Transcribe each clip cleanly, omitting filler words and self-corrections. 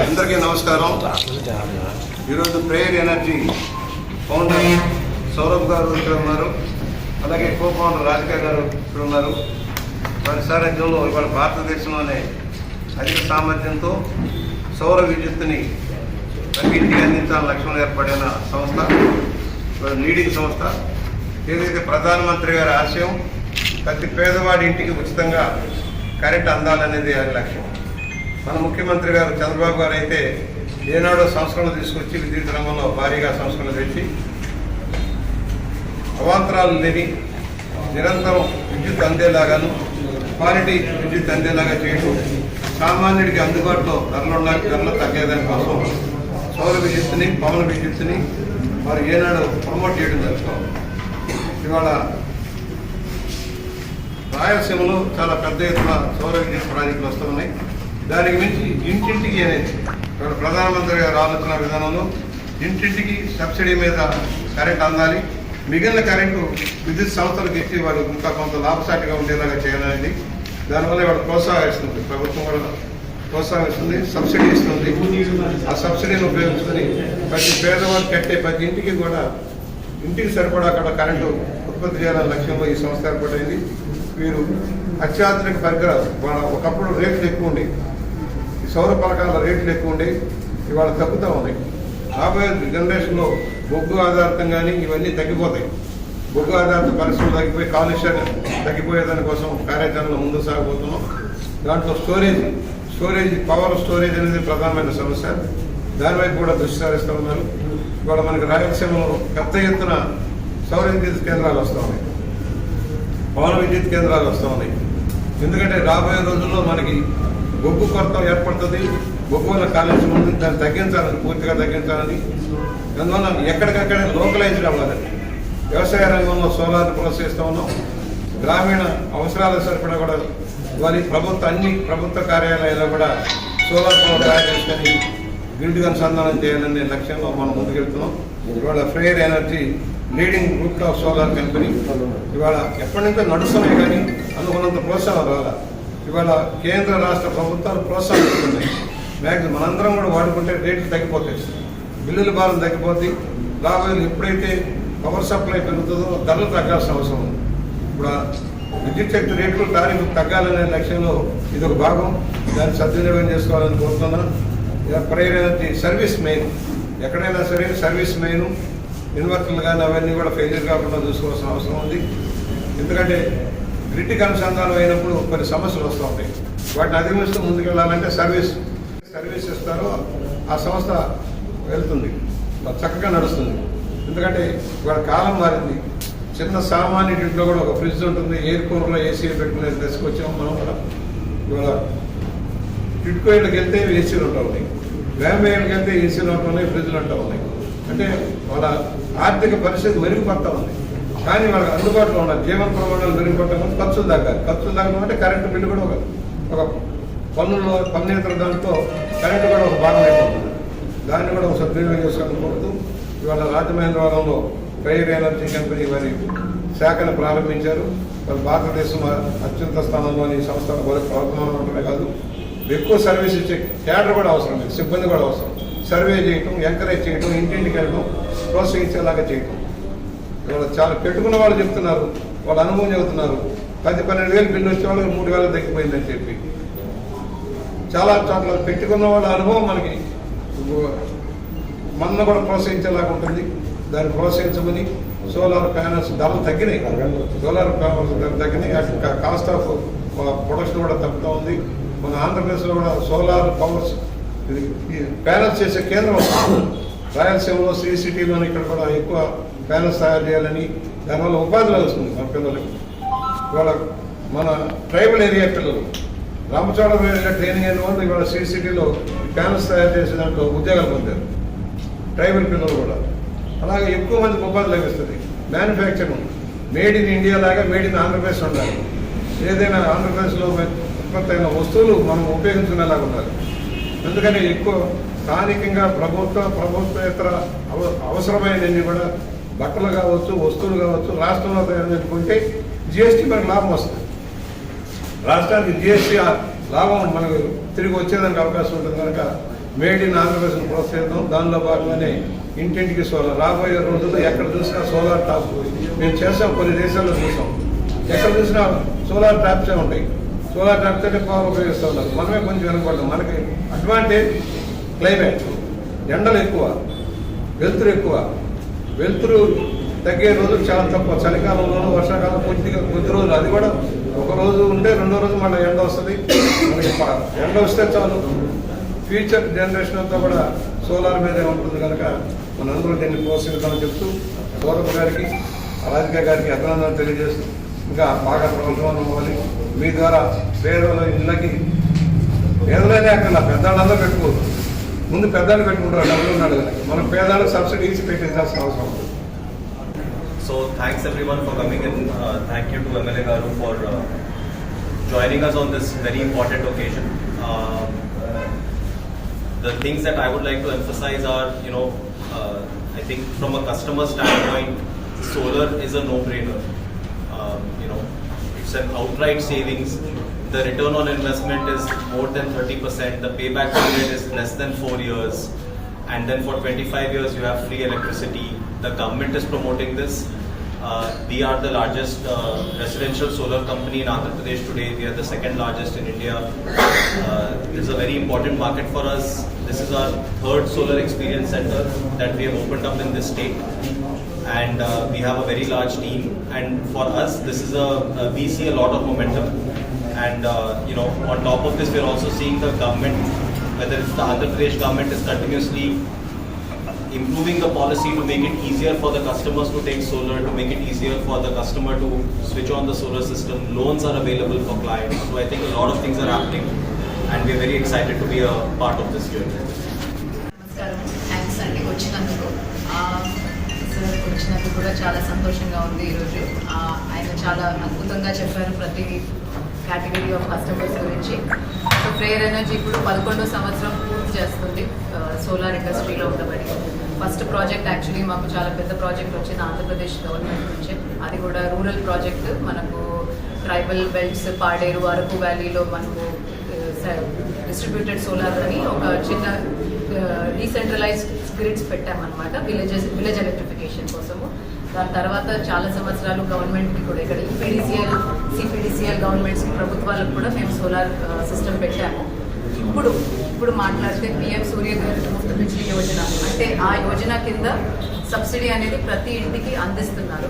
అందరికీ నమస్కారం. ఈరోజు ప్రేయర్ ఎనర్జీ ఫౌండర్ సౌరభ్ గారు ఇక్కడ ఉన్నారు, అలాగే కో ఫౌండర్ రాధిక గారు ఇక్కడ ఉన్నారు. వారి సారథ్యంలో ఇవాళ భారతదేశంలోనే అధిక సామర్థ్యంతో సౌర విద్యుత్తుని ప్రతి ఇంటికి అందించాలని లక్ష్యంలో ఏర్పడిన సంస్థ, లీడింగ్ సంస్థ. ఏదైతే ప్రధానమంత్రి గారి ఆశయం ప్రతి పేదవాడి ఇంటికి ఉచితంగా కరెంట్ అందాలనేది ఆయన లక్ష్యం. మన ముఖ్యమంత్రి గారు చంద్రబాబు గారు అయితే ఏనాడో సంస్కరణలు తీసుకొచ్చి విద్యుత్ రంగంలో భారీగా సంస్కరణలు తెచ్చి అవాంతరాలు లేని నిరంతరం విద్యుత్ అందేలాగాను, క్వాలిటీ విద్యుత్ అందేలాగా చేయడం, సామాన్యుడికి అందుబాటులో ధరలు తగ్గేదాని కోసం సౌర విద్యుత్తుని, పవన విద్యుత్తుని వారు ఏనాడు ప్రమోట్ చేయడం జరుగుతుంది. ఇవాళ రాయలసీమలో చాలా పెద్ద ఎత్తున సౌర విద్యుత్ ప్రాజెక్టులు వస్తున్నాయి. దానికి మించి ఇంటింటికి అనేది ఇక్కడ ప్రధానమంత్రి గారు ఆలోచన విధానంలో ఇంటింటికి సబ్సిడీ మీద కరెంట్ అందాలి, మిగిలిన కరెంటు విద్యుత్ సంస్థలకు ఇచ్చి వారు ఇంకా కొంత లాభసాటిగా ఉండేలాగా చేయాలనేది. దానివల్ల ఇవాళ ప్రోత్సాహిస్తుంది, ప్రభుత్వం కూడా ప్రోత్సహిస్తుంది, సబ్సిడీ ఇస్తుంది. ఆ సబ్సిడీని ఉపయోగించుకొని ప్రతి పేదవాళ్ళు కట్టే ప్రతి ఇంటికి కూడా ఇంటికి సరిపడా అక్కడ కరెంటు ఉత్పత్తి చేయాలనే లక్ష్యంలో ఈ సంస్థ ఏర్పడింది. వీరు అత్యాధునిక పరికరాలు, ఒకప్పుడు రేట్లు ఎక్కువ ఉండేవి, ఈ సౌర పథకాల రేట్లు ఎక్కువ ఉండేవి, ఇవాళ తగ్గుతూ ఉన్నాయి. రాబోయే జనరేషన్లో బొగ్గు ఆధారితం కానీ ఇవన్నీ తగ్గిపోతాయి. బొగ్గు ఆధారిత పరిశ్రమలు తగ్గిపోయి కాలుష్యాన్ని తగ్గిపోయేదాని కోసం కార్యాచరణలో ముందు సాగబోతున్నాం. దాంట్లో స్టోరేజ్ పవర్ స్టోరేజ్ అనేది ప్రధానమైన సమస్య. దానివైపు కూడా దృష్టి సారిస్తూ ఉన్నారు. ఇవాళ మనకి రాయలసీమలో పెద్ద ఎత్తున సౌర విద్యుత్ కేంద్రాలు వస్తూ ఉన్నాయి, పవన విద్యుత్ కేంద్రాలు వస్తూ ఉన్నాయి. ఎందుకంటే రాబోయే రోజుల్లో మనకి బొగ్గు కొరత ఏర్పడుతుంది, బొగ్గు వల్ల కాలుష్యం ఉంది, దాన్ని తగ్గించాలని, పూర్తిగా తగ్గించాలని. అందువల్ల ఎక్కడికక్కడే లోకలైజ్డ్ అవ్వాలని వ్యవసాయ రంగంలో సోలార్ని ప్రోత్సహిస్తూ ఉన్నాం. గ్రామీణ అవసరాల సరిపడా కూడా వారి అన్ని ప్రభుత్వ కార్యాలయాల్లో కూడా సోలార్ పవర్ తయారు చేసుకొని గ్రిడ్కి అనుసంధానం చేయాలనే లక్ష్యంలో మనం ముందుకెళ్తున్నాం. ఇవాళ prayer energy leading group of solar company ఇవాళ ఎప్పటి నుంచో నడుస్తున్నాయి, కానీ అనుకున్నంత ప్రోత్సాహం రాల. ఇవాళ కేంద్ర రాష్ట్ర ప్రభుత్వాలు ప్రోత్సాహిస్తున్నాయి. మ్యాక్సిమం మనందరం కూడా వాడుకుంటే రేట్లు తగ్గిపోతాయి, బిల్లుల భారం తగ్గిపోతుంది. రాబోయే ఎప్పుడైతే పవర్ సప్లై పెరుగుతుందో ధరలు తగ్గాల్సిన అవసరం ఉంది. ఇప్పుడు విద్యుత్ శక్తి రేట్లు టారిఫ్ తగ్గాలనే లక్ష్యంలో ఇది ఒక భాగం. దాన్ని సద్వినియోగం చేసుకోవాలని కోరుతున్నాను. ప్రేయర్ ఎనర్జీ సర్వీస్ మెయిన్, ఎక్కడైనా సరే సర్వీస్ మెయిన్, ఇన్వర్టర్లు కానీ అవన్నీ కూడా ఫెయిల్యూర్ కాకుండా చూసుకోవాల్సిన అవసరం ఉంది. ఎందుకంటే గ్రిడ్కి అనుసంధానం అయినప్పుడు కొన్ని సమస్యలు వస్తూ ఉంటాయి. వాటిని అధిగమిస్తూ ముందుకెళ్ళాలంటే సర్వీస్ ఇస్తారు, ఆ సంస్థ వెళ్తుంది, చక్కగా నడుస్తుంది. ఎందుకంటే ఇవాళ కాలం మారింది. చిన్న సామాన్య ఇంట్లో కూడా ఒక ఫ్రిడ్జ్ ఉంటుంది, ఎయిర్ కూలర్లో ఏసీ పెట్టుకునే దశకు వచ్చాము మనం కూడా. ఇవాళ టిట్కో ఇళ్ళకి వెళ్తే ఏసీలు ఉంటా ఉన్నాయి, గ్రామీణకి వెళ్తే ఏసీలు ఉంటా ఉన్నాయి, ఫ్రిడ్జ్లు ఉంటా ఉన్నాయి. అంటే వాళ్ళ ఆర్థిక పరిస్థితి మెరుగుపడతా ఉంది, కానీ వాళ్ళకి అందుబాటులో ఉన్న జీవన ప్రమాణాలు మెరుగుపడటం, ఖర్చులు తగ్గడం అంటే కరెంటు బిల్లు కూడా ఒక పన్నేతర దాంట్లో కరెంటు కూడా ఒక భాగం అయిపోతుంది. దాన్ని కూడా ఒక సద్వినియోగం చేసుకోవాలని కోరుతూ ఇవాళ రాజమహేంద్రవరంలో ప్రేయర్ ఎనర్జీ కంపెనీ వారి శాఖను ప్రారంభించారు. వాళ్ళు భారతదేశంలో అత్యున్నత స్థానంలోని సంస్థలు ప్రవర్తన ఉండటమే కాదు, ఎక్కువ సర్వీస్ ఇచ్చే క్యాడర్ కూడా అవసరం లేదు, సిబ్బంది కూడా అవసరం. సర్వే చేయటం, ఎంకరేజ్ చేయటం, ఇంటింటికి వెళ్ళడం, ప్రోత్సహించేలాగా చేయటం. ఇవాళ చాలా పెట్టుకున్న వాళ్ళు చెప్తున్నారు, వాళ్ళ అనుభవం చెబుతున్నారు. 10-12 బిల్లు వచ్చే వాళ్ళకి 3,000 తగ్గిపోయిందని చెప్పి చాలా చోట్ల పెట్టుకున్న వాళ్ళ అనుభవం మనకి మన కూడా ప్రోత్సహించేలాగా ఉంటుంది. దాన్ని ప్రోత్సహించమని సోలార్ ప్యానల్స్ ధరలు తగ్గినాయి, కాస్ట్ ఆఫ్ ప్రొడక్షన్ కూడా తగ్గుతూ ఉంది. మన ఆంధ్రప్రదేశ్లో కూడా సోలార్ పవర్స్ ప్యానల్స్ చేసే కేంద్రం రాయలసీమలో సిటీలోని ఇక్కడ కూడా ఎక్కువ ప్యానల్స్ తయారు చేయాలని, దానివల్ల ఉపాధి వస్తుంది మన పిల్లలకి. ఇవాళ మన ట్రైబల్ ఏరియా పిల్లలు రామచోడవరం ఏరియా ట్రైనింగ్ అయిన వాళ్ళు ఇవాళ సిటీలో ప్యానల్స్ తయారు చేసే దాంట్లో ఉద్యోగాలు పొందారు, ట్రైబల్ పిల్లలు కూడా. అలాగే ఎక్కువ మందికి ఉపాధి లభిస్తుంది. మ్యానుఫ్యాక్చరింగ్ మేడ్ ఇన్ ఇండియా లాగా మేడ్ ఇన్ ఆంధ్రప్రదేశ్ ఉండాలి. ఏదైనా ఆంధ్రప్రదేశ్లో ఉత్పత్తి అయిన వస్తువులు మనం ఉపయోగించుకునేలాగా ఉండాలి. ఎందుకని ఎక్కువ స్థానికంగా ప్రభుత్వేతర అవసరమైనవి కూడా బట్టలు కావచ్చు, వస్తువులు కావచ్చు రాష్ట్రంలో తయారు చేసుకుంటే జిఎస్టీ మనకు లాభం వస్తుంది. రాష్ట్రానికి జిఎస్టీ లాభం మనకు తిరిగి వచ్చేదానికి అవకాశం ఉంటుంది కనుక మేడ్ ఇన్ ఆంధ్రప్రదేశ్ ప్రోత్సహిద్దాం. దానిలో భాగంగానే ఇంటింటికి సోలార్ రాబోయే రోజుల్లో ఎక్కడ చూసినా సోలార్ టాప్ మేము చేస్తాం, కొన్ని దేశాల్లో చూసాం. ఎక్కడ చూసినా సోలార్ ట్యాప్సే ఉంటాయి. సోలార్ ట్యాప్స్ అంటే పవర్ ఉపయోగిస్తూ ఉన్నారు. మనమే కొంచెం వెనకబడ్డాం. మనకి అడ్వాంటేజ్ క్లైమేట్, ఎండలు ఎక్కువ, వెలుతురు ఎక్కువ. వెలుతురు తగ్గే రోజులు చాలా తక్కువ. చలికాలంలోనూ వర్షాకాలం కొద్ది రోజులు, అది కూడా ఒక రోజు ఉంటే రెండో రోజు మళ్ళీ ఎండ వస్తుంది. మనకి ఎండ వస్తే చాలు. ఫ్యూచర్ జనరేషన్ అంతా కూడా సోలార్ మీదే ఉంటుంది కనుక మనందరూ దీన్ని ప్రోత్సహిద్దామని చెప్తూ సౌరభ్ గారికి, రాధిక గారికి అభినందనలు తెలియజేస్తూ ఇంకా బాగా ప్రభుత్వం అవ్వాలి. మీ ద్వారా పేదల ఇళ్ళకి పేదలనే అక్కడ పెద్దవాళ్ళందరూ పెట్టుకోరు. ముందు పెద్దలు పెట్టుకుంటారు, డబ్బులు ఉన్నాడు కదా. మనం పేదలకు సబ్సిడీ ఇచ్చి పెట్టించాల్సిన అవసరం ఉంది. So thanks everyone for coming in. Thank you to MLA Garu for joining us on this very important occasion. The things that I would like to emphasize are, I think from a customer standpoint, solar is a no-brainer. It's an outright savings. The return on investment is more than 30%. The payback period is less than 4 years. And then for 25 years you have free electricity. The government is promoting this. We are the largest residential solar company in Andhra Pradesh today. We are the second largest in India. This is a very important market for us. This is our third solar experience center that we have opened up in this state. And we have a very large team. And for us, this is we see a lot of momentum. And on top of this, we are also seeing the government, whether it's the Andhra Pradesh government, is continuously improving the policy to make it easier for the customers to take solar, to make it easier for the customer to switch on the solar system. Loans are available for clients. So I think a lot of things are happening and we are very excited to be a part of this journey. నమస్కారం, thanks అండి వచ్చినందుకు. Sir వచ్చినందుకు కూడా చాలా సంతోషంగా ఉంది. ఈరోజు ఆయన చాలా అద్భుతంగా చెప్పారు ప్రతి కేటగిరీ ఆఫ్ కస్టమర్స్ గురించి. సో ప్రేయర్ ఎనర్జీ ఇప్పుడు 11వ సంవత్సరం పూర్తి చేస్తుంది సోలార్ ఇండస్ట్రీలో ఉండబడి. ఫస్ట్ ప్రాజెక్ట్ యాక్చువల్లీ మాకు చాలా పెద్ద ప్రాజెక్ట్ వచ్చింది ఆంధ్రప్రదేశ్ గవర్నమెంట్ నుంచి. అది కూడా రూరల్ ప్రాజెక్ట్. మనకు ట్రైబల్ బెల్ట్స్, పాడేరు, అరకు వ్యాలీలో మనకు డిస్ట్రిబ్యూటెడ్ సోలార్ అని ఒక చిన్న డీసెంట్రలైజ్డ్ గ్రిడ్స్ పెట్టామన్నమాట విలేజ్ ఎలక్ట్రిఫికేషన్ కోసము. దాని తర్వాత చాలా సంవత్సరాలు గవర్నమెంట్కి కూడా ఇక్కడ ఈపీడీసీఎల్, సిపిడిసిఎల్ గవర్నమెంట్స్కి, ప్రభుత్వాలకు కూడా మేము సోలార్ సిస్టమ్ పెట్టాము. ఇప్పుడు మాట్లాడితే పిఎం సూర్యఘర్ ముఫ్త్ బిజ్లీ యోజన అంటే ఆ యోజన కింద సబ్సిడీ అనేది ప్రతి ఇంటికి అందిస్తున్నారు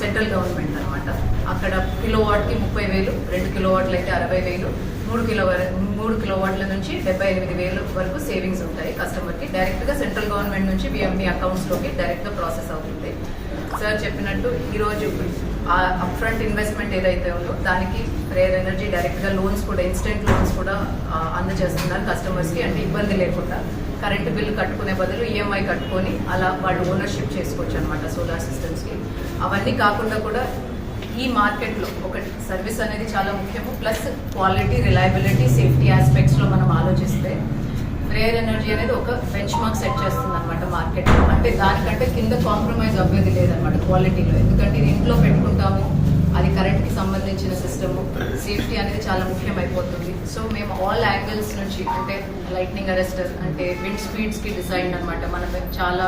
సెంట్రల్ గవర్నమెంట్ అనమాట. అక్కడ కిలోవాట్కి 30,000, 2 కిలోవాట్లు అయితే 60,000, 3 కిలోవాట్ల నుంచి 78,000 వరకు సేవింగ్స్ ఉంటాయి కస్టమర్కి. డైరెక్ట్గా సెంట్రల్ గవర్నమెంట్ నుంచి మీ అకౌంట్స్లోకి డైరెక్ట్గా ప్రాసెస్ అవుతుంది. సార్ చెప్పినట్టు ఈరోజు ఆ అప్ఫ్రంట్ ఇన్వెస్ట్మెంట్ ఏదైతే ఉందో దానికి ప్రేయర్ ఎనర్జీ డైరెక్ట్గా లోన్స్ కూడా, ఇన్స్టెంట్ లోన్స్ కూడా అందజేస్తున్నారు కస్టమర్స్కి. అంటే ఇబ్బంది లేకుండా కరెంటు బిల్లు కట్టుకునే బదులు ఈఎంఐ కట్టుకొని అలా వాళ్ళు ఓనర్షిప్ చేసుకోవచ్చు అనమాట సోలార్ సిస్టమ్స్కి. అవన్నీ కాకుండా కూడా ఈ మార్కెట్లో ఒకటి సర్వీస్ అనేది చాలా ముఖ్యము. ప్లస్ క్వాలిటీ, రిలయబిలిటీ, సేఫ్టీ ఆస్పెక్ట్స్లో మనం ఆలోచిస్తే ప్రేయర్ ఎనర్జీ అనేది ఒక బెంచ్ మార్క్ సెట్ చేస్తుంది అనమాట మార్కెట్లో. అంటే దానికంటే కింద కాంప్రమైజ్ అవ్వేది లేదనమాట క్వాలిటీలో. ఎందుకంటే ఇది ఇంట్లో పెట్టుకుంటాము, అది కరెంట్కి సంబంధించిన సిస్టము, సేఫ్టీ అనేది చాలా ముఖ్యమైపోతుంది. సో మేము ఆల్ యాంగిల్స్ నుంచి, అంటే లైట్నింగ్ అరెస్టర్ అంటే విండ్ స్పీడ్స్కి డిజైన్ అనమాట. మనం చాలా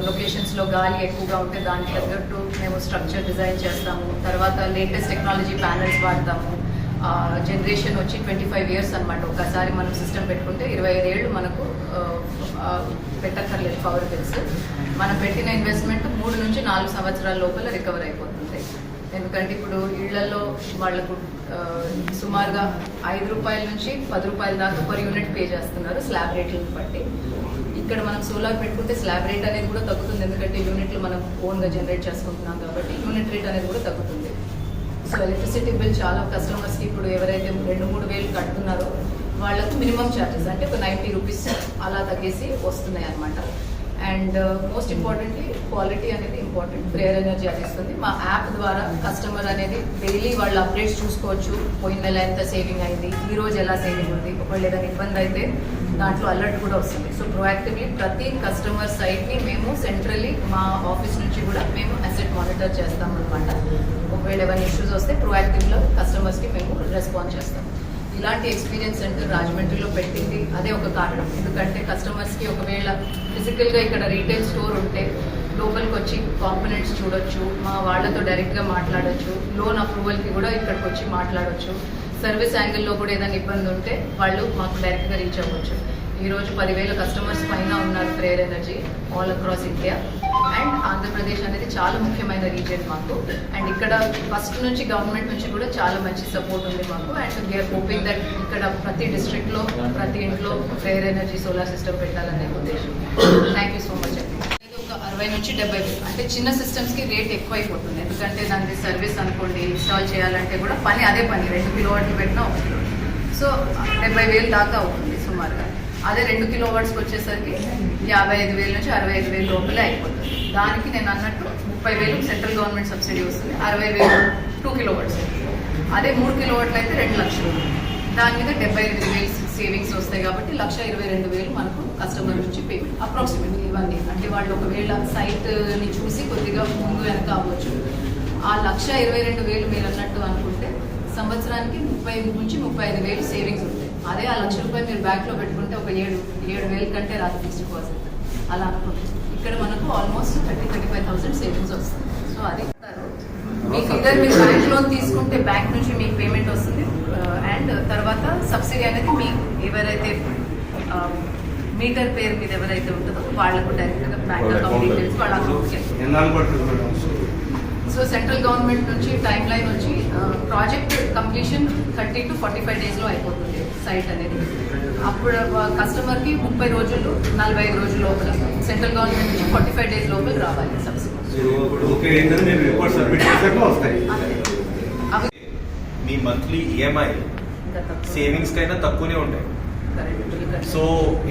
లొకేషన్స్లో గాలి ఎక్కువగా ఉంటే దానికి తగ్గట్టు మేము స్ట్రక్చర్ డిజైన్ చేస్తాము. తర్వాత లేటెస్ట్ టెక్నాలజీ ప్యానల్స్ వాడతాము. జనరేషన్ వచ్చి 25 years అనమాట. ఒకసారి మనం సిస్టమ్ పెట్టుకుంటే 25 ఏళ్ళు మనకు పెట్టక్కర్లేదు పవర్ బిల్స్. మనం పెట్టిన ఇన్వెస్ట్మెంట్ 3 నుంచి 4 సంవత్సరాల లోపల రికవర్ అయిపోతుంది. ఎందుకంటే ఇప్పుడు ఇళ్లలో వాళ్లకు సుమారుగా 5 రూపాయల నుంచి 10 రూపాయల దాకా పర్ యూనిట్ పే చేస్తున్నారు స్లాబ్ రేట్లను బట్టి. ఇక్కడ మనం సోలార్ పెట్టుకుంటే స్లాబ్ రేట్ అనేది కూడా తగ్గుతుంది. ఎందుకంటే యూనిట్లు మనం ఓన్గా జనరేట్ చేసుకుంటున్నాం కాబట్టి యూనిట్ రేట్ అనేది కూడా తగ్గుతుంది. సో ఎలక్ట్రిసిటీ బిల్ చాలా కస్టమర్స్కి ఇప్పుడు ఎవరైతే 2-3 వేలు కడుతున్నారో వాళ్ళకు మినిమం ఛార్జెస్ అంటే ఒక 90 రూపీస్ అలా తగ్గేసి వస్తున్నాయి అనమాట. అండ్ మోస్ట్ ఇంపార్టెంట్లీ క్వాలిటీ అనేది ఇంపార్టెంట్. ప్రేయర్ ఎనర్జీ అది ఇస్తుంది. మా యాప్ ద్వారా కస్టమర్ అనేది డైలీ వాళ్ళు అప్డేట్స్ చూసుకోవచ్చు. పోయిన నెల ఎంత సేవింగ్ అయింది, ఈ రోజు ఎలా సేవింగ్ ఉంది, ఒకవేళ ఏదైనా ఇబ్బంది అయితే దాంట్లో అలర్ట్ కూడా వస్తుంది. సో ప్రొయాక్టివ్లీ ప్రతి కస్టమర్ సైట్ని మేము సెంట్రల్లీ మా ఆఫీస్ నుంచి కూడా మేము అసెట్ మానిటర్ చేస్తాం అనమాట. ఒకవేళ ఏమైనా ఇష్యూస్ వస్తే ప్రొయాక్టివ్లో కస్టమర్స్కి మేము రెస్పాన్స్ చేస్తాం. ఇలాంటి ఎక్స్పీరియన్స్ సెంటర్ రాజమండ్రిలో పెట్టింది అదే ఒక కారణం. ఎందుకంటే కస్టమర్స్కి ఒకవేళ ఫిజికల్గా ఇక్కడ రీటైల్ స్టోర్ ఉంటే లోపలికి వచ్చి కాంపోనెంట్స్ చూడొచ్చు, మా వాళ్ళతో డైరెక్ట్గా మాట్లాడొచ్చు, లోన్ అప్రూవల్కి కూడా ఇక్కడికి వచ్చి మాట్లాడొచ్చు, సర్వీస్ యాంగిల్లో కూడా ఏదైనా ఇబ్బంది ఉంటే వాళ్ళు మాకు డైరెక్ట్గా రీచ్ అవ్వచ్చు. ఈరోజు 10,000 కస్టమర్స్ పైన ఉన్నారు prayer energy all across India. And Andhra Pradesh అనేది చాలా ముఖ్యమైన రీజియన్ మాకు. అండ్ ఇక్కడ ఫస్ట్ నుంచి గవర్నమెంట్ నుంచి కూడా చాలా మంచి సపోర్ట్ ఉంది మాకు. అండ్ వీఆర్ హోపింగ్ దట్ ఇక్కడ ప్రతి డిస్ట్రిక్ట్లో ప్రతి ఇంట్లో ప్రేయర్ ఎనర్జీ సోలార్ సిస్టమ్ పెట్టాలనే ఉద్దేశం. థ్యాంక్ యూ సో మచ్ అండి. ఒక 60 నుంచి 70 అంటే చిన్న సిస్టమ్స్కి రేట్ ఎక్కువ అయిపోతుంది. ఎందుకంటే దాని సర్వీస్ అనుకోండి ఇన్స్టాల్ చేయాలంటే కూడా అదే పని 2 కిలోవాట్లు పెట్టినా 1 కిలో. సో 70,000 దాకా అవుతుంది సుమారుగా. అదే 2 కిలోవాట్స్కి వచ్చేసరికి 55,000 నుంచి 65,000 లోపలే అయిపోతుంది. దానికి నేను అన్నట్టు 30,000 సెంట్రల్ గవర్నమెంట్ సబ్సిడీ వస్తుంది, 60,000 2 కిలోవాట్స్. అదే 3 కిలోవాట్లు అయితే 2 లక్షలు. దాని మీద 75,000 సేవింగ్స్ వస్తాయి కాబట్టి 1,22,000 మనకు కస్టమర్ నుంచి పేమెంట్ అప్రాక్సిమేట్లీ. ఇవన్నీ అంటే వాళ్ళు ఒకవేళ సైట్ని చూసి కొద్దిగా ముందు వెనక అవ్వచ్చు. ఆ 1,22,000 మీరు అన్నట్టు అనుకుంటే సంవత్సరానికి 30,000 నుంచి 35,000 సేవింగ్స్ ఉంటాయి. అదే ఆ ₹1,00,000 మీరు బ్యాంక్లో పెట్టుకుంటే ఒక 7,000 కంటే రాదు ఫిక్స్డ్ డిపాజిట్. అలా అనుకుంటే ఇక్కడ మనకు ఆల్మోస్ట్ 30,000-35,000 సేవింగ్స్ వస్తుంది. సో అది మీకు ఇద్దరు మీరు బ్యాంక్ లోన్ తీసుకుంటే బ్యాంక్ నుంచి మీకు పేమెంట్ వస్తుంది. అండ్ తర్వాత సబ్సిడీ అనేది మీ ఎవరైతే మీటర్ పేరు మీద ఎవరైతే ఉంటుందో వాళ్ళకు డైరెక్ట్గా బ్యాంక్ అకౌంట్ డీటెయిల్స్ వాళ్ళ అకౌంట్కి. సో సెంట్రల్ గవర్నమెంట్ నుంచి టైం లైన్ వచ్చి ప్రాజెక్ట్ కంప్లీషన్ 30 to 45 డేస్లో అయిపోతుంది సైట్ అనేది. అప్పుడు కస్టమర్కి 30 రోజులు 45 రోజుల లోపల, సెంట్రల్ గవర్నమెంట్ నుంచి 45 డేస్ లోపల రావాలి సబ్సిడీ. మీ మంత్లీ ఈఎంఐ సేవింగ్స్ కైనా తక్కువనే ఉంటాయి. So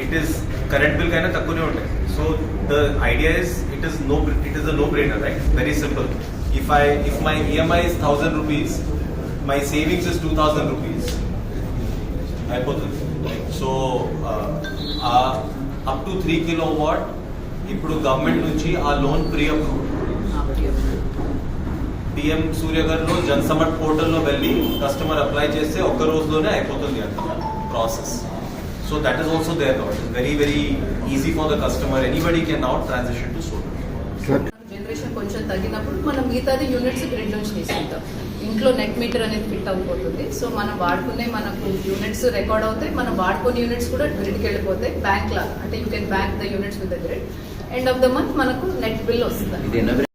it is current bill కైనా తక్కువనే ఉంటాయి. So the idea is it is a no brainer, right? Very simple. If my EMI is 1,000 rupees, my savings is 2,000 rupees. అయిపోతుంది. సో అప్ టు 3 kilowatt ఇప్పుడు government నుంచి ఆ loan pre approved. PM సూర్యగర్లో జన్సమట్ పోర్టల్లో వెళ్ళి కస్టమర్ అప్లై చేస్తే ఒక్క రోజులోనే అయిపోతుంది అంత process. So that is also there. It is very very easy for the customer. Anybody can now transition to solar. Generation కొంచెం తగ్గినప్పుడు మనం మిగతాది యూనిట్స్ గ్రిడ్ నుంచి తీసుకుంటాం. ఇంట్లో నెట్ మీటర్ అనేది ఫిట్ అయిపోతుంది. సో మనం వాడుకునే మనకు యూనిట్స్ రికార్డ్ అవుతాయి, మనం వాడుకునే యూనిట్స్ కూడా గ్రిడ్కి వెళ్ళిపోతాయి. బ్యాంక్ లాగా అంటే you can bank the units with the grid. End of the month మనకు నెట్ బిల్ వస్తుంది.